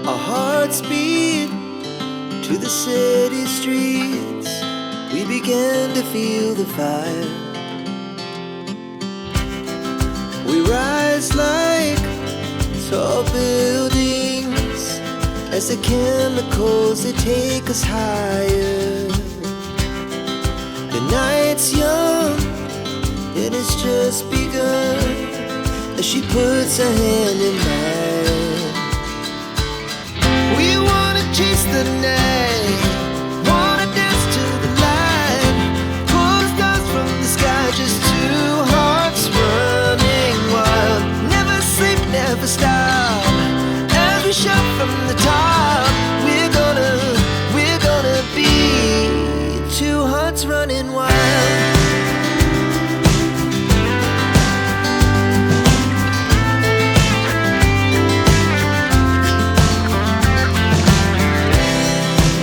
Our hearts beat to the city streets. We began to feel the fire. We rise like tall buildings as the chemicals, they take us higher. The night's young and it's just begun as she puts her hand in mine. We wanna chase the night, wanna dance to the light, pull the stars from the sky, just two hearts running wild. Never sleep, never stop, as we shout from the top. We're gonna be two hearts running wild.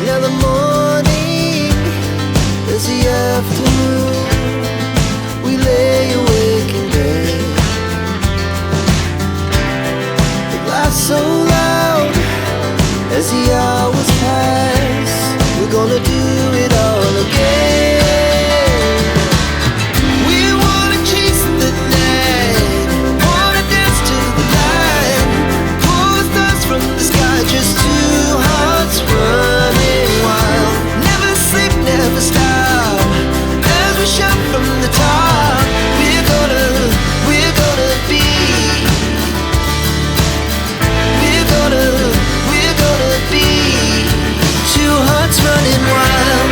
Now the morning is the afternoon. We lay awake in bed. The laughs so loud as the hours pass. We're gonna do it all again. We wanna chase the night, wanna dance to the light, pull the stars from the sky, just two hearts running wild. Never sleep, never stop, as we shout from the top. We're gonna be, we're gonna be two hearts running wild.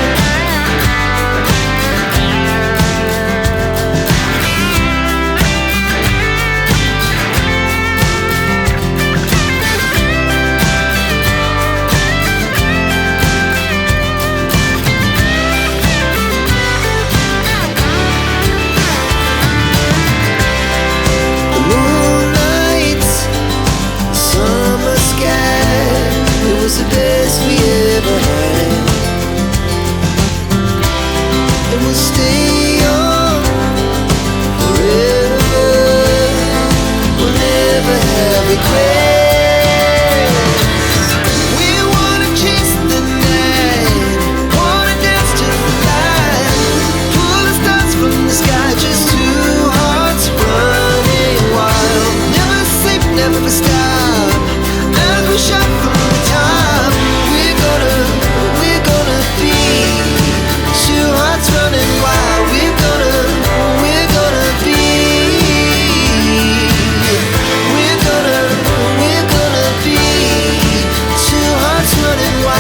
The moonlight, summer sky, it was the best we ever had. And we'll stay young forever. We'll never have regrets. We wanna chase the night, wanna dance to the light, pull the stars from the sky, just two hearts running wild. Never sleep, never stop, as we shout from the top. We're gonna be two hearts running wild. We're gonna be, we're gonna be two hearts running wild.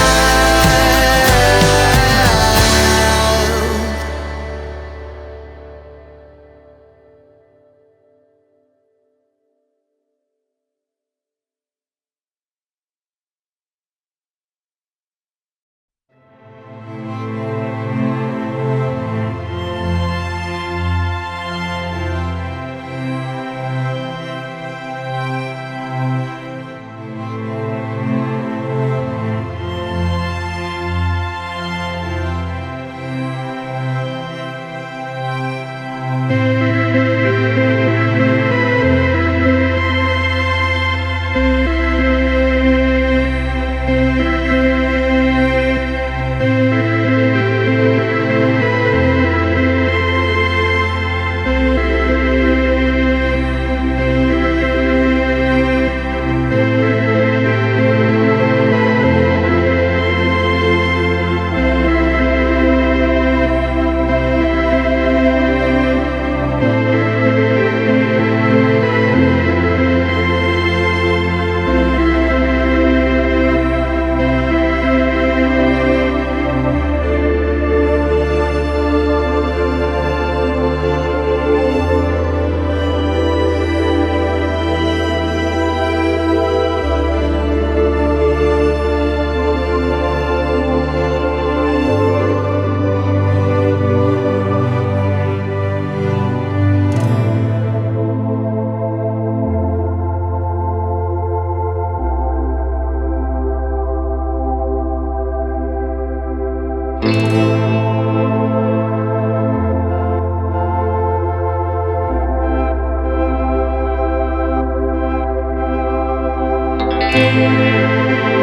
Thank